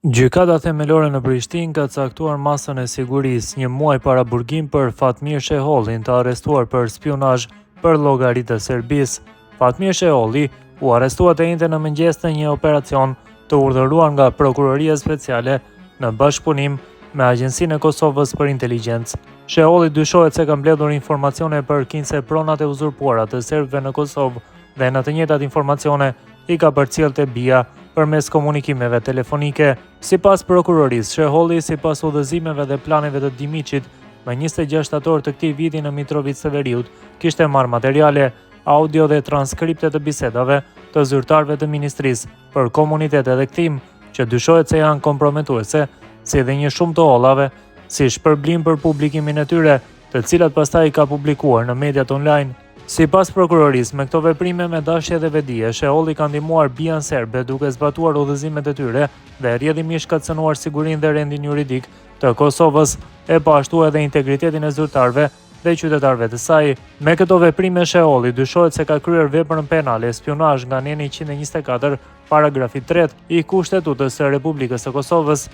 Gjykata themelore në Prishtinë ka caktuar masën e sigurisë 1 muaj para burgim për Fatmir Shehollin, të arrestuar për spionazh për llogaritë të Serbisë. Fatmir Sheholli u arrestua të njëjtën në mëngjes në një operacion të urdhëruar nga Prokuroria Speciale në bashkëpunim me Agjencinë e Kosovës për Inteligjencë. Sheholli dyshohet se ka mbledhur informacione për kinse pronat e uzurpuara të serbëve në Kosovë dhe në të njëjtat informacione i ka përcjellë te BIA përmes komunikimeve telefonike. Sipas prokurorisë, Sheholli, sipas udhëzimeve dhe planeve të Dimiçit, më 26 shtator të këtij viti në Mitrovic Severiut, kishte marrë materiale, audio dhe transkripte të bisedave të zyrtarëve të Ministrisë për Komunitet dhe Kthim, që dyshohet se janë komprometuese, si dhe një shumë të hollave, si shpërblim për publikimin e tyre, të cilat pastaj ka publikuar në mediat online. Sipas prokurorisë, me këto veprime me dashje dhe vedije, Sheholli ka ndihmuar BIA-n serbe duke zbatuar udhëzimet e tyre dhe rrjedhimisht ka cënuar sigurinë dhe rendin juridik të Kosovës, e po ashtu edhe integritetin e zyrtarëve dhe qytetarëve të saj. Me këto veprime, Sheholli dyshohet se ka kryer veprën penale spionazh nga neni 124, paragrafi 3 i Kushtetutës së Republikës së Kosovës.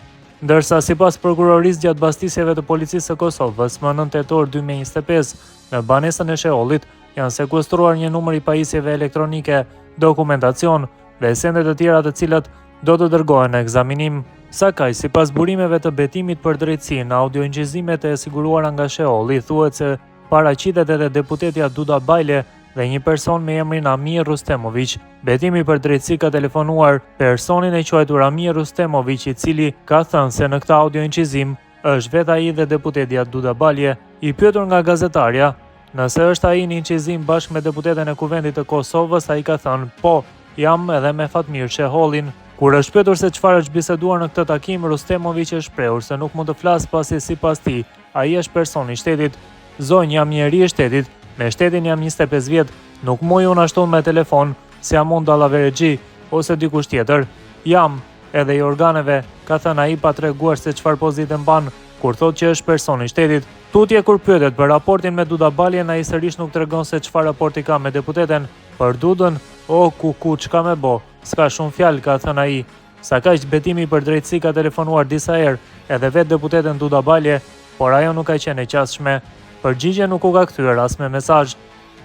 Ndërsa sipas prokurorisë, gjatë mbastisjeve të policisë së Kosovës më 9 tetor 2025, në banesën e Shehollit janë sekuestruar një numër i pajisjeve elektronike, dokumentacion dhe sende të tjera të cilat do të dërgohen në ekzaminim. Sakaj, sipas burimeve të betimit për drejtësinë, audioincizimet e siguruara nga Sheholli thuhet se paraqitet edhe deputetja Duda Bajle dhe një person me emrin Amir Rustemović. Betimi për drejtësi ka telefonuar personin e quajtur Amir Rustemović, i cili ka thënë se në këtë audioincizim është vetë ai dhe deputetja Duda Balje. I pyetur nga gazetarja nëse është ai në incizim bashkë me deputeten e Kuvendit të Kosovës, ai ka thënë, po, jam edhe me Fatmir Shehollin. Kur është pyetur se çfarë është biseduar në këtë takim, Rustemović është shprehur se nuk mund të flasë pasi sipas tij, ai është person i shtetit. Zonjë, jam njeri i shtetit, me shtetin jam 25 vjet, nuk muj unë ashtu me telefon, se jam unë Dallaverexhi ose dikush tjetër. Jam edhe i organeve, ka thënë ai pa treguar se çfarë pozite mban kur thotë që është person i shtetit. Tutje kur pyetet për raportin me Duda Baljen, ai sërish nuk tregon se çfarë raporti ka me deputeten. Për Dudën, o ku çka me bo, s'ka shumë fjalë, ka thënë ai. Sa kaq, betimi për drejtësi ka telefonuar disa herë edhe vetë deputeten Duda Balje, por ajo nuk ka qenë e qasshme. Përgjigje nuk u ka kthyer as me mesazh.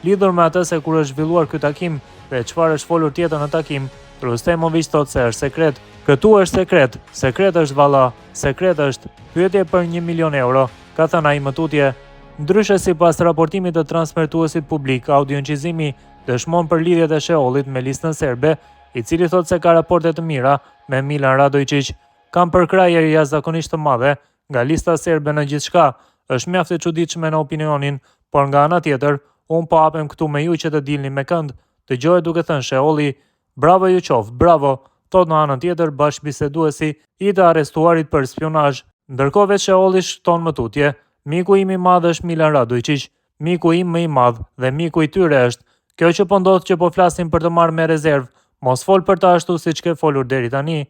Lidhur me atë se kur është zhvilluar ky takim dhe çfarë është folur tjetër në takim, Rustemović thotë se është sekret. Këtu është sekret, sekret është valla, sekret është pyetje për 1 milion euro, ka thënë ai më tutje. Ndryshe, sipas raportimit të transmetuesit publik, audioincizimi dëshmon për lidhjet e Shehollit me listën serbe, i cili thotë se ka raporte të mira me Milan Radojčić. Kam përkrahje jashtëzakonisht të madhe nga lista serbe në gjithçka, është mjaft e çuditshme në opinionin, por nga ana tjetër, unë po hapem këtu me ju që të dilni me kënd, dëgjohet duke thënë Sheholli. Bravo ju qoftë, bravo, thot në anën tjetër bashkëbiseduesi i të arrestuarit për spionazh. Ndërkohë vetë Sheholli shton më tutje, miku im i madh është Milan Radojčić, miku im më i madh dhe miku i tyre është. Kjo që po ndodh që po flasim për të marrë me rezervë, mos fol për ta ashtu siç ke folur deri tani.